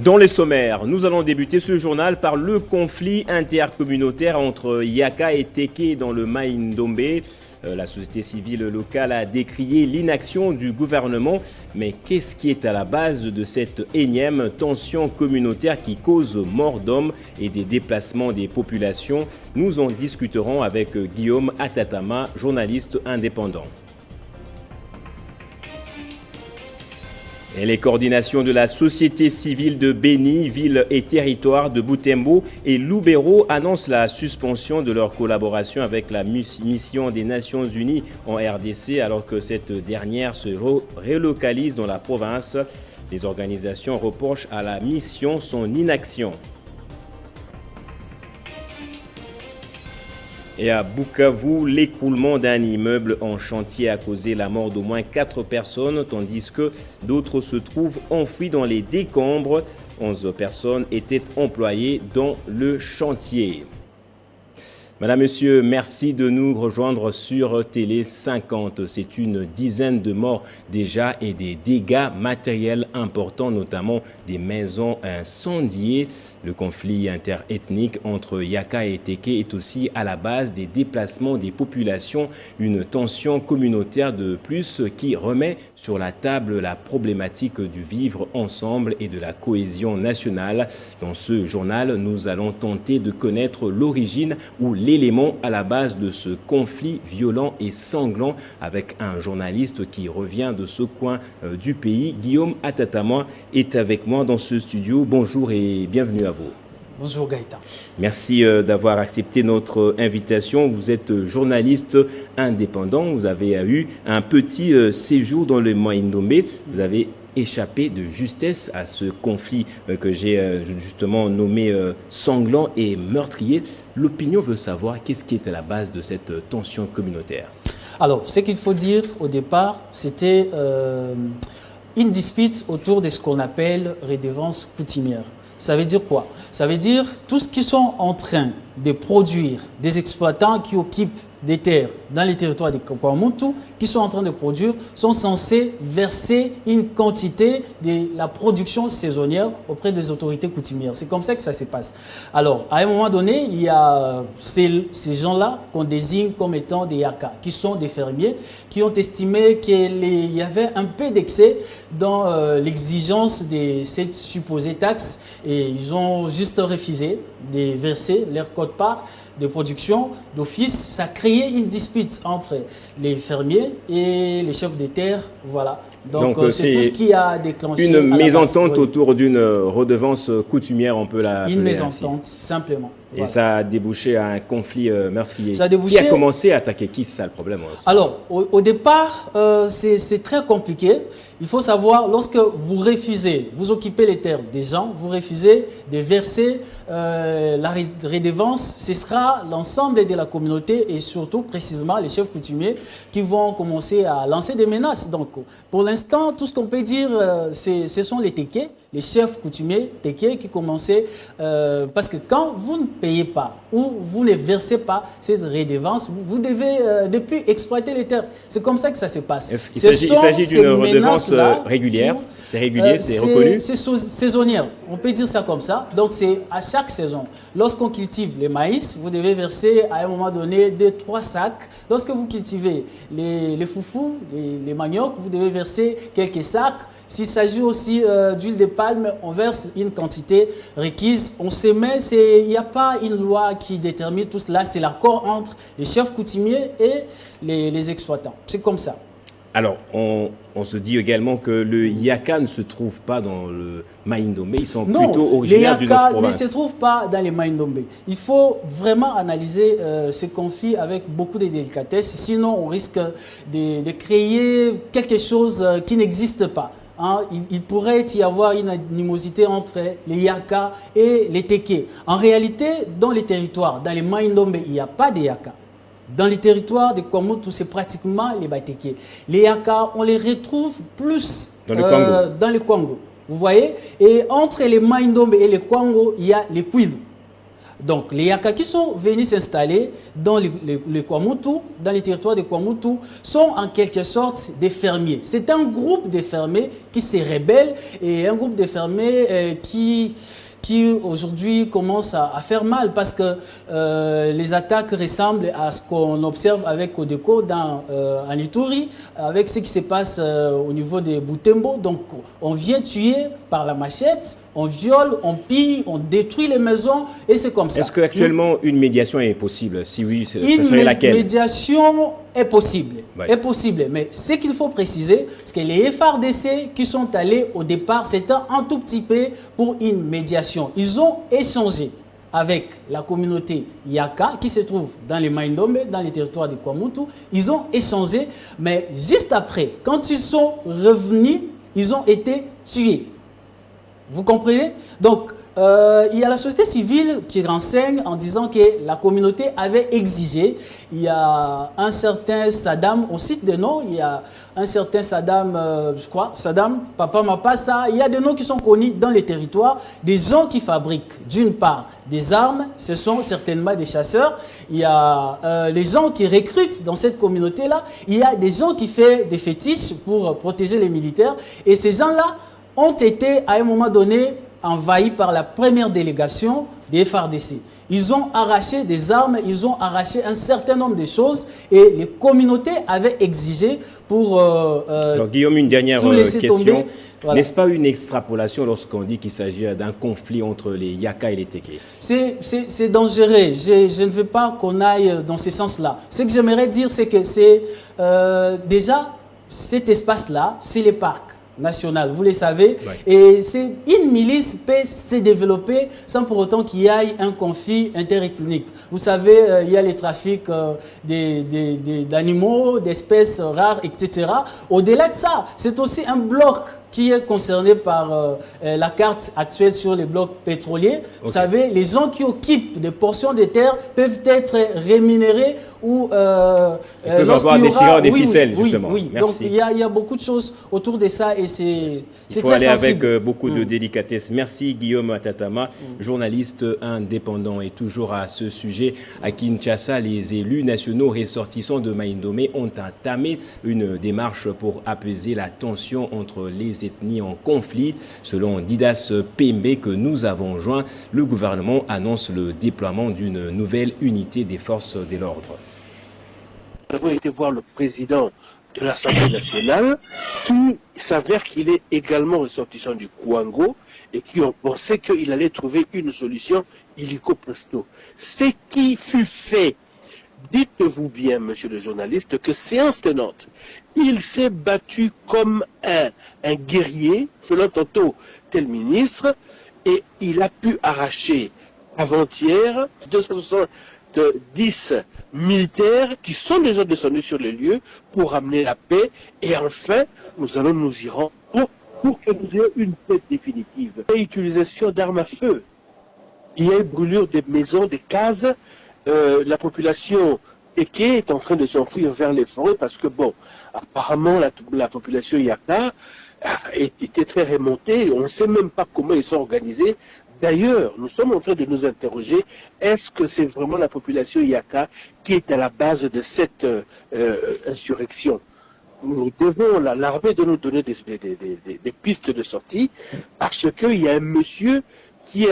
Dans les sommaires, nous allons débuter ce journal par le conflit intercommunautaire entre Yaka et Teke dans le Mai-Ndombe. La société civile locale a décrié l'inaction du gouvernement. Mais qu'est-ce qui est à la base de cette énième tension communautaire qui cause mort d'hommes et des déplacements des populations? Nous en discuterons avec Guillaume Atatama, journaliste indépendant. Et les coordinations de la société civile de Beni, ville et territoire de Butembo et Lubero annoncent la suspension de leur collaboration avec la mission des Nations Unies en RDC alors que cette dernière se relocalise dans la province. Les organisations reprochent à la mission son inaction. Et à Bukavu, l'écroulement d'un immeuble en chantier a causé la mort d'au moins 4 personnes, tandis que d'autres se trouvent enfouis dans les décombres. 11 personnes étaient employées dans le chantier. Madame, Monsieur, merci de nous rejoindre sur Télé 50. C'est une dizaine de morts déjà et des dégâts matériels importants, notamment des maisons incendiées. Le conflit interethnique entre Yaka et Teke est aussi à la base des déplacements des populations, une tension communautaire de plus qui remet sur la table la problématique du vivre ensemble et de la cohésion nationale. Dans ce journal, nous allons tenter de connaître l'origine ou l'élément à la base de ce conflit violent et sanglant avec un journaliste qui revient de ce coin du pays. Guillaume Atatama est avec moi dans ce studio. Bonjour et bienvenue à vous. Bonjour Gaëtan. Merci d'avoir accepté notre invitation. Vous êtes journaliste indépendant. Vous avez eu un petit séjour dans le Mai-Ndombe. Vous avez échappé de justesse à ce conflit que j'ai justement nommé sanglant et meurtrier. L'opinion veut savoir qu'est-ce qui est à la base de cette tension communautaire. Alors, ce qu'il faut dire au départ, c'était une dispute autour de ce qu'on appelle redevance coutumière. Ça veut dire quoi? Ça veut dire tout ce qui sont en train de produire, des exploitants qui occupent des terres dans les territoires des Kwakwamuntu, qui sont en train de produire, sont censés verser une quantité de la production saisonnière auprès des autorités coutumières. C'est comme ça que ça se passe. Alors, à un moment donné, il y a ces gens-là qu'on désigne comme étant des Yaka, qui sont des fermiers, qui ont estimé qu'il y avait un peu d'excès dans l'exigence de cette supposée taxe et ils ont juste refusé de verser leur quote-part de production d'office. Ça créait une dispute entre les fermiers et les chefs de terre. Voilà. Donc c'est tout ce qui a déclenché une mésentente autour d'une redevance coutumière, on peut l'appeler une mésentente, simplement. Et voilà. Ça a débouché à un conflit meurtrier. Ça a débouché... Qui a commencé à attaquer qui? C'est ça le problème aussi. Alors, au départ, c'est très compliqué. Il faut savoir, lorsque vous refusez, vous occupez les terres des gens, vous refusez de verser la redevance, ce sera l'ensemble de la communauté et surtout, précisément, les chefs coutumiers qui vont commencer à lancer des menaces. Donc, pour l'instant, tout ce qu'on peut dire, ce sont les Teke, les chefs coutumiers Teke qui commençaient, parce que quand vous ne payez pas ou vous ne versez pas ces redevances, vous devez depuis exploiter les terres. C'est comme ça que ça se passe. Il s'agit d'une redevance régulière? C'est régulier, c'est reconnu? C'est saisonnière, on peut dire ça comme ça. Donc c'est à chaque saison. Lorsqu'on cultive les maïs, vous devez verser à un moment donné 2-3 sacs. Lorsque vous cultivez les foufous, les maniocs, vous devez verser quelques sacs. S'il s'agit aussi d'huile de palme, on verse une quantité requise. On se met, il n'y a pas une loi qui détermine tout cela. C'est l'accord entre les chefs coutumiers et les exploitants. C'est comme ça. Alors, on se dit également que le Yaka ne se trouve pas dans le Mai-Ndombe. Ils sont plutôt originaires d'une autre province. Les Yaka ne se trouvent pas dans les Mai-Ndombe. Il faut vraiment analyser ce conflit avec beaucoup de délicatesse. Sinon, on risque de créer quelque chose qui n'existe pas. Hein, il pourrait y avoir une animosité entre les Yaka et les Teke. En réalité, dans les territoires, dans les Mai-Ndombe, il n'y a pas de Yaka. Dans les territoires de Kwakwamuntu, c'est pratiquement les Bateke. Les Yaka, on les retrouve plus dans le Congo. Vous voyez? Et entre les Mai-Ndombe et les Kwango, il y a les Kwilu. Donc, les Yaka qui sont venus s'installer dans les Kwamoutou, dans les territoires de Kwamoutou, sont en quelque sorte des fermiers. C'est un groupe de fermiers qui se rebelle et un groupe de fermiers qui aujourd'hui commence à faire mal parce que les attaques ressemblent à ce qu'on observe avec Codeco en Ituri, avec ce qui se passe au niveau de Butembo. Donc, on vient tuer par la machette, on viole, on pille, on détruit les maisons et c'est comme ça. Est-ce qu'actuellement une médiation est possible? Si oui, ce serait laquelle? Une médiation est possible, Ouais. est possible. Mais ce qu'il faut préciser, c'est que les FARDC qui sont allés au départ, c'était un tout petit peu pour une médiation. Ils ont échangé avec la communauté Yaka qui se trouve dans les Maïndombe, dans les territoires de Kwamoutou. Ils ont échangé, mais juste après, quand ils sont revenus, ils ont été tués. Vous comprenez? Donc, il y a la société civile qui renseigne en disant que la communauté avait exigé. Il y a un certain Saddam, on cite des noms, il y a un certain Saddam, je crois, Saddam, Papa Mapassa. Il y a des noms qui sont connus dans les territoires, des gens qui fabriquent d'une part des armes, ce sont certainement des chasseurs. Il y a les gens qui recrutent dans cette communauté-là. Il y a des gens qui font des fétiches pour protéger les militaires. Et ces gens-là ont été à un moment donné envahis par la première délégation des FARDC. Ils ont arraché des armes, ils ont arraché un certain nombre de choses et les communautés avaient exigé pour Alors Guillaume, une dernière question. Voilà. N'est-ce pas une extrapolation lorsqu'on dit qu'il s'agit d'un conflit entre les Yaka et les Téké? C'est dangereux. Je ne veux pas qu'on aille dans ce sens-là. Ce que j'aimerais dire, c'est que c'est déjà cet espace-là, c'est les parcs national, vous le savez, ouais. Et une milice peut se développer sans pour autant qu'il y ait un conflit interethnique. Vous savez, il y a les trafics d'animaux, d'espèces rares, etc. Au-delà de ça, c'est aussi un bloc qui est concerné par la carte actuelle sur les blocs pétroliers. Okay. Vous savez, les gens qui occupent des portions de terre peuvent être rémunérés ou ils peuvent avoir des tireurs des ficelles, justement. Oui. Merci. Donc, il y a beaucoup de choses autour de ça et c'est il faut aller sensible. Avec beaucoup de délicatesse. Merci Guillaume Tatama, journaliste indépendant. Et toujours à ce sujet, à Kinshasa, les élus nationaux ressortissants de Maïndomé ont entamé une démarche pour apaiser la tension entre les ethnies en conflit. Selon Didas Pembe que nous avons joint, le gouvernement annonce le déploiement d'une nouvelle unité des forces de l'ordre. Nous avons été voir le président de l'Assemblée nationale qui s'avère qu'il est également ressortissant du Kouango et qui ont pensé qu'il allait trouver une solution illico presto. Ce qui fut fait, dites-vous bien, monsieur le journaliste, que séance tenante, il s'est battu comme un guerrier, selon tantôt tel ministre, et il a pu arracher avant-hier 270 militaires qui sont déjà descendus sur les lieux pour amener la paix. Et enfin, nous allons nous y rendre pour que nous ayons une paix définitive. L'utilisation d'armes à feu. Il y a une brûlure des maisons, des cases. La population Téké est en train de s'enfuir vers les forêts parce que, bon, apparemment, la population Yaka était très remontée. On ne sait même pas comment ils sont organisés. D'ailleurs, nous sommes en train de nous interroger, est-ce que c'est vraiment la population Yaka qui est à la base de cette insurrection? Nous devons, l'armée doit nous donner des pistes de sortie, parce qu'il y a un monsieur qui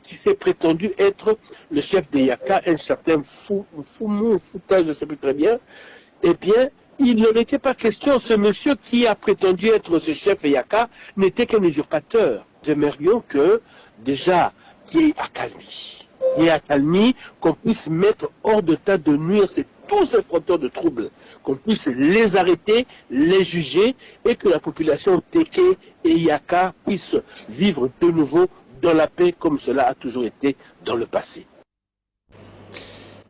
s'est prétendu être le chef des Yaka, un certain Fouta, je ne sais plus très bien. Eh bien, il n'en était pas question. Ce monsieur qui a prétendu être ce chef Yaka n'était qu'un usurpateur. Nous aimerions que, déjà, qu'il y ait accalmie, qu'on puisse mettre hors d'état de nuire tous ces fronteurs de troubles, qu'on puisse les arrêter, les juger, et que la population Téké et Yaka puisse vivre de nouveau dans la paix comme cela a toujours été dans le passé.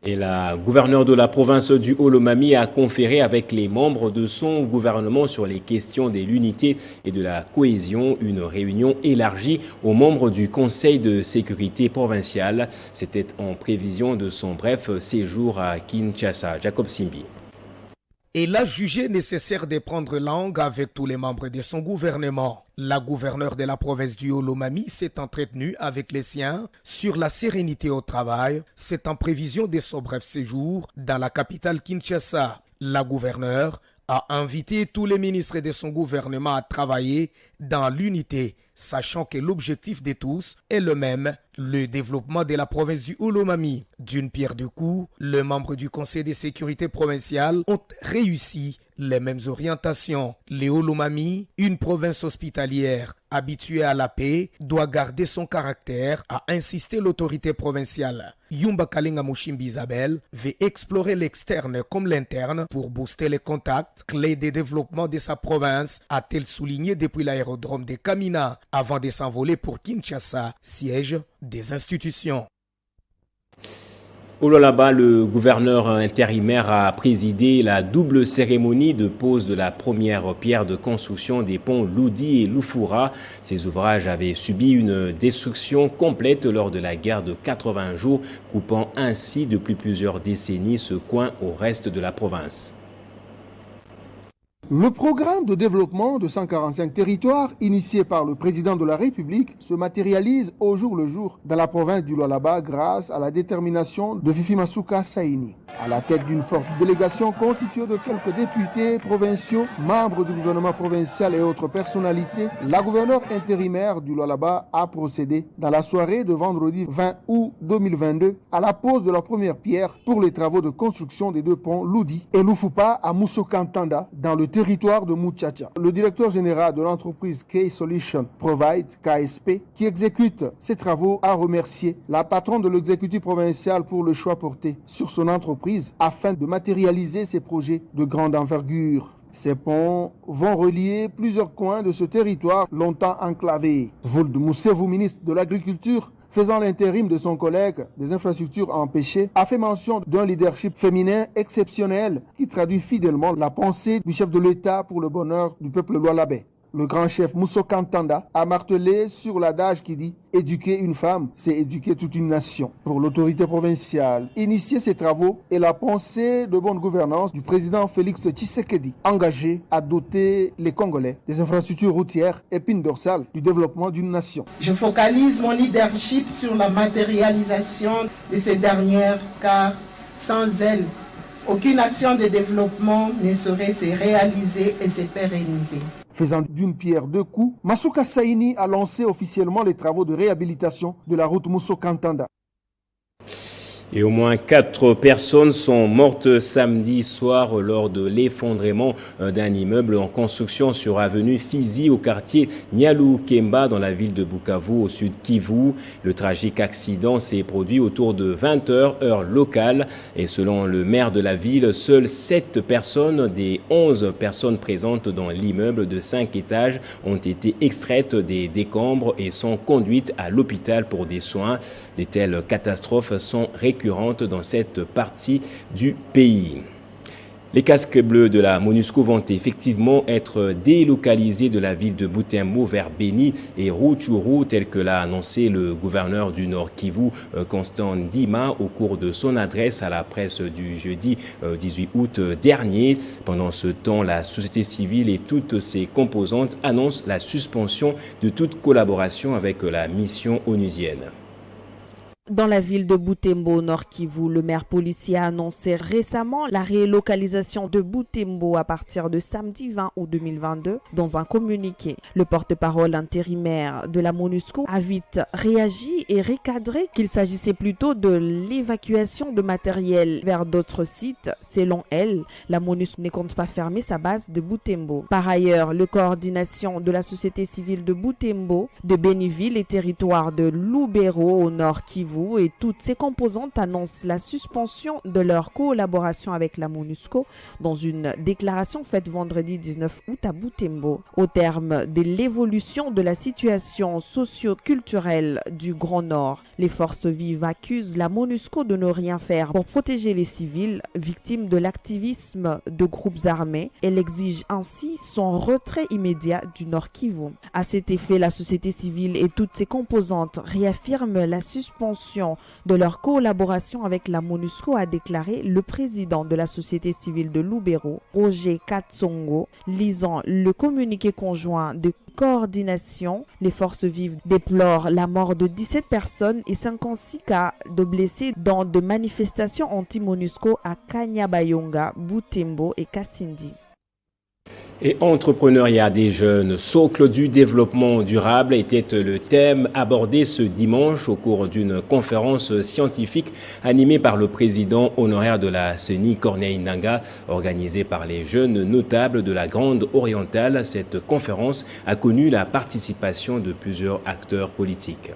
Et la gouverneure de la province du Haut-Lomami a conféré avec les membres de son gouvernement sur les questions de l'unité et de la cohésion, une réunion élargie aux membres du Conseil de sécurité provincial. C'était en prévision de son bref séjour à Kinshasa. Jacob Simbi. Elle a jugé nécessaire de prendre langue avec tous les membres de son gouvernement. La gouverneure de la province du Haut-Lomami s'est entretenue avec les siens sur la sérénité au travail. C'est en prévision de son bref séjour dans la capitale Kinshasa. La gouverneure a invité tous les ministres de son gouvernement à travailler dans l'unité, sachant que l'objectif de tous est le même, le développement de la province du Haut-Lomami. D'une pierre deux coups, les membres du Conseil de sécurité provinciale ont réussi les mêmes orientations. Le Haut-Lomami, une province hospitalière habituée à la paix, doit garder son caractère, a insisté l'autorité provinciale. Yumba Kalenga Mushimbi Isabelle veut explorer l'externe comme l'interne pour booster les contacts, clés de développement de sa province, a-t-elle souligné depuis l'aérodrome de Kamina avant de s'envoler pour Kinshasa, siège des institutions. Au Lualaba, le gouverneur intérimaire a présidé la double cérémonie de pose de la première pierre de construction des ponts Loudi et Lufura. Ces ouvrages avaient subi une destruction complète lors de la guerre de 80 jours, coupant ainsi depuis plusieurs décennies ce coin au reste de la province. Le programme de développement de 145 territoires initié par le président de la République se matérialise au jour le jour dans la province du Lualaba grâce à la détermination de Fifi Masuka Saini. À la tête d'une forte délégation constituée de quelques députés provinciaux, membres du gouvernement provincial et autres personnalités, la gouverneure intérimaire du Lualaba a procédé dans la soirée de vendredi 20 août 2022 à la pose de la première pierre pour les travaux de construction des deux ponts Loudi et Lufupa à Moussokantanda dans le territoire de Muchacha. Le directeur général de l'entreprise K-Solution Provide, KSP, qui exécute ces travaux, a remercié la patronne de l'exécutif provincial pour le choix porté sur son entreprise afin de matérialiser ces projets de grande envergure. Ces ponts vont relier plusieurs coins de ce territoire longtemps enclavé. Vold Moussevu, ministre de l'Agriculture, faisant l'intérim de son collègue des infrastructures empêchées, a fait mention d'un leadership féminin exceptionnel qui traduit fidèlement la pensée du chef de l'État pour le bonheur du peuple lualabais. Le grand chef Moussokantanda a martelé sur l'adage qui dit « Éduquer une femme, c'est éduquer toute une nation ». Pour l'autorité provinciale, initier ces travaux est la pensée de bonne gouvernance du président Félix Tshisekedi, engagé à doter les Congolais des infrastructures routières, épine dorsale du développement d'une nation. Je focalise mon leadership sur la matérialisation de ces dernières, car sans elles, aucune action de développement ne saurait se réaliser et se pérenniser. Faisant d'une pierre deux coups, Masuka Saini a lancé officiellement les travaux de réhabilitation de la route Moussokantanda. Et au moins 4 personnes sont mortes samedi soir lors de l'effondrement d'un immeuble en construction sur avenue Fizi au quartier Nialou Kemba dans la ville de Bukavu au sud Kivu. Le tragique accident s'est produit autour de 20h heure locale et selon le maire de la ville, seules 7 personnes des 11 personnes présentes dans l'immeuble de 5 étages ont été extraites des décombres et sont conduites à l'hôpital pour des soins. De telles catastrophes sont récurrentes dans cette partie du pays. Les casques bleus de la MONUSCO vont effectivement être délocalisés de la ville de Butembo vers Beni et Rutshuru, tel que l'a annoncé le gouverneur du Nord Kivu, Constant Ndima, au cours de son adresse à la presse du jeudi 18 août dernier. Pendant ce temps, la société civile et toutes ses composantes annoncent la suspension de toute collaboration avec la mission onusienne. Dans la ville de Butembo, Nord Kivu, le maire policier a annoncé récemment la relocalisation de Butembo à partir de samedi 20 août 2022 dans un communiqué. Le porte-parole intérimaire de la MONUSCO a vite réagi et recadré qu'il s'agissait plutôt de l'évacuation de matériel vers d'autres sites. Selon elle, la MONUSCO ne compte pas fermer sa base de Butembo. Par ailleurs, la coordination de la société civile de Butembo, de Béniville et territoire de Lubero au Nord Kivu et toutes ses composantes annoncent la suspension de leur collaboration avec la MONUSCO dans une déclaration faite vendredi 19 août à Butembo. Au terme de l'évolution de la situation socio-culturelle du Grand Nord, les forces vives accusent la MONUSCO de ne rien faire pour protéger les civils victimes de l'activisme de groupes armés. Elle exige ainsi son retrait immédiat du Nord Kivu. À cet effet, la société civile et toutes ses composantes réaffirment la suspension l'extension de leur collaboration avec la MONUSCO, a déclaré le président de la société civile de Lubero, Roger Katsongo, lisant le communiqué conjoint de coordination. Les forces vives déplorent la mort de 17 personnes et 56 cas de blessés dans de manifestations anti-MONUSCO à Kanyabayonga, Butembo et Kasindi. Et entrepreneuriat des jeunes, socle du développement durable était le thème abordé ce dimanche au cours d'une conférence scientifique animée par le président honoraire de la CENI, Corneille Nangaa, organisée par les jeunes notables de la Grande Orientale. Cette conférence a connu la participation de plusieurs acteurs politiques.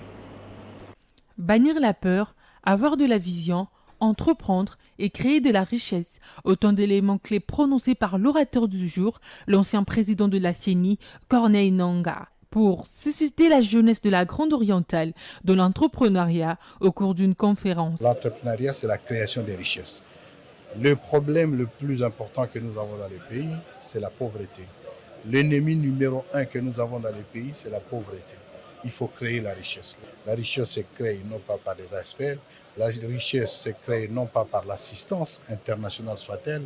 Bannir la peur, avoir de la vision, entreprendre et créer de la richesse, autant d'éléments clés prononcés par l'orateur du jour, l'ancien président de la CENI, Corneille Nangaa, pour susciter la jeunesse de la Grande Orientale de l'entrepreneuriat au cours d'une conférence. L'entrepreneuriat, c'est la création des richesses. Le problème le plus important que nous avons dans les pays, c'est la pauvreté. L'ennemi numéro 1 que nous avons dans les pays, c'est la pauvreté. Il faut créer la richesse. La richesse se crée non pas par des experts, la richesse se crée non pas par l'assistance internationale soit-elle,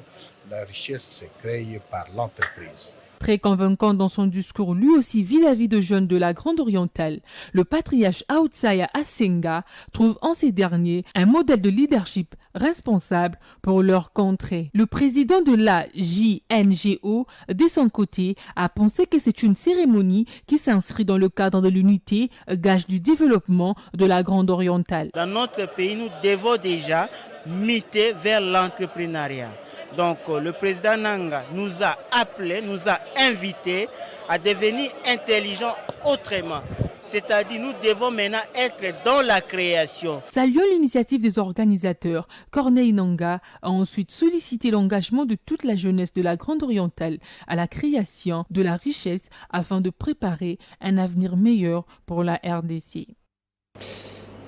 la richesse se crée par l'entreprise. Très convaincant dans son discours, lui aussi vis-à-vis de jeunes de la Grande Orientale, le patriarche Aoutsaya Asenga trouve en ces derniers un modèle de leadership responsable pour leur contrée. Le président de la JNGO, de son côté, a pensé que c'est une cérémonie qui s'inscrit dans le cadre de l'unité, gage du développement de la Grande Orientale. Dans notre pays, nous devons déjà muter vers l'entrepreneuriat. Donc le président Nangaa nous a appelés, nous a invités à devenir intelligents autrement. C'est-à-dire nous devons maintenant être dans la création. Saluant l'initiative des organisateurs, Corneille Nangaa a ensuite sollicité l'engagement de toute la jeunesse de la Grande Orientale à la création de la richesse afin de préparer un avenir meilleur pour la RDC.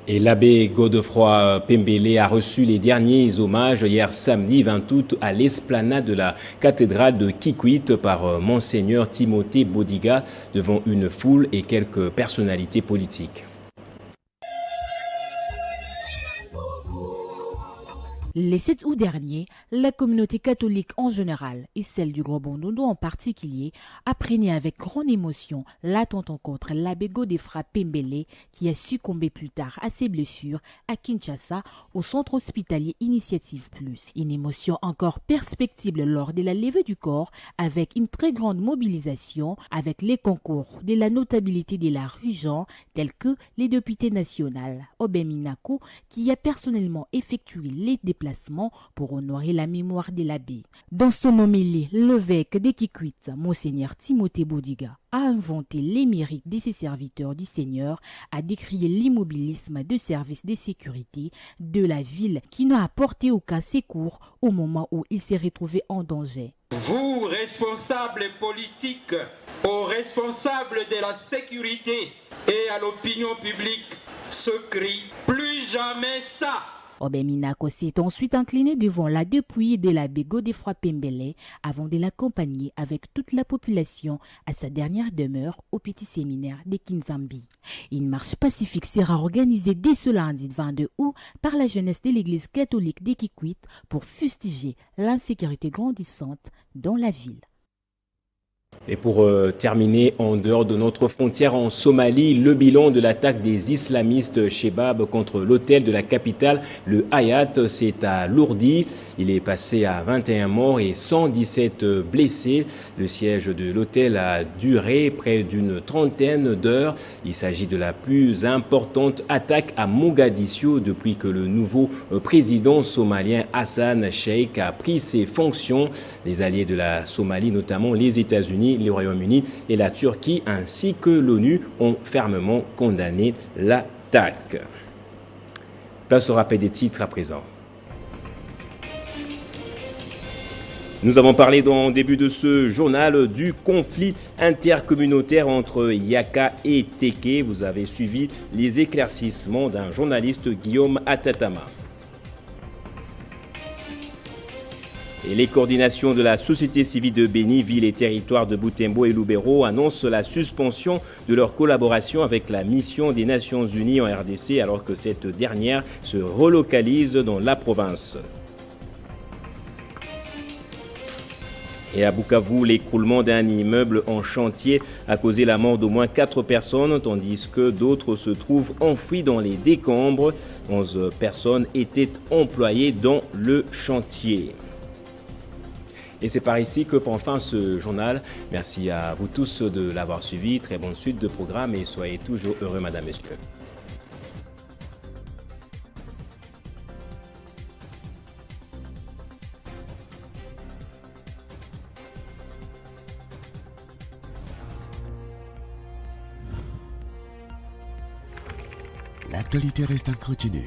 Et l'abbé Godefroy Pembele a reçu les derniers hommages hier samedi 20 août à l'esplanade de la cathédrale de Kikwit par Monseigneur Timothée Bodiga devant une foule et quelques personnalités politiques. Le 7 août dernier, la communauté catholique en général et celle du Gros Bondondo en particulier apprenait avec grande émotion l'attente contre l'abbé Godefroy Pembele qui a succombé plus tard à ses blessures à Kinshasa au centre hospitalier Initiative Plus. Une émotion encore perspectible lors de la levée du corps avec une très grande mobilisation avec les concours de la notabilité de la région tels que les députés nationaux Obeminako qui a personnellement effectué les déplacements pour honorer la mémoire de l'abbé. Dans son homélie, l'évêque de Kikwit, Monseigneur Timothée Bodiga, a inventé les mérites de ses serviteurs du Seigneur, a décrié l'immobilisme de services de sécurité de la ville qui n'a apporté aucun secours au moment où il s'est retrouvé en danger. Vous, responsables politiques, aux responsables de la sécurité et à l'opinion publique, ce cri, plus jamais ça! Obeminako s'est ensuite incliné devant la dépouille de l'abbé Godefroy Pembele avant de l'accompagner avec toute la population à sa dernière demeure au petit séminaire de Kinzambi. Une marche pacifique sera organisée dès ce lundi 22 août par la jeunesse de l'église catholique de Kikwit pour fustiger l'insécurité grandissante dans la ville. Et pour terminer, en dehors de notre frontière en Somalie, le bilan de l'attaque des islamistes Shebab contre l'hôtel de la capitale, le Hayat, s'est alourdi. Il est passé à 21 morts et 117 blessés. Le siège de l'hôtel a duré près d'une trentaine d'heures. Il s'agit de la plus importante attaque à Mogadiscio depuis que le nouveau président somalien Hassan Sheikh a pris ses fonctions. Les alliés de la Somalie, notamment les États-Unis, le Royaume-Uni et la Turquie ainsi que l'ONU ont fermement condamné l'attaque. Place au rappel des titres à présent. Nous avons parlé dans le début de ce journal du conflit intercommunautaire entre Yaka et Teke. Vous avez suivi les éclaircissements d'un journaliste, Guillaume Atatama. Et les coordinations de la société civile de Béni, ville et territoire de Butembo et Lubero annoncent la suspension de leur collaboration avec la mission des Nations Unies en RDC alors que cette dernière se relocalise dans la province. Et à Bukavu, l'écroulement d'un immeuble en chantier a causé la mort d'au moins 4 personnes, tandis que d'autres se trouvent enfouis dans les décombres. 11 personnes étaient employées dans le chantier. Et c'est par ici que prend fin ce journal. Merci à vous tous de l'avoir suivi. Très bonne suite de programme et soyez toujours heureux, madame, messieurs. L'actualité reste incontinue.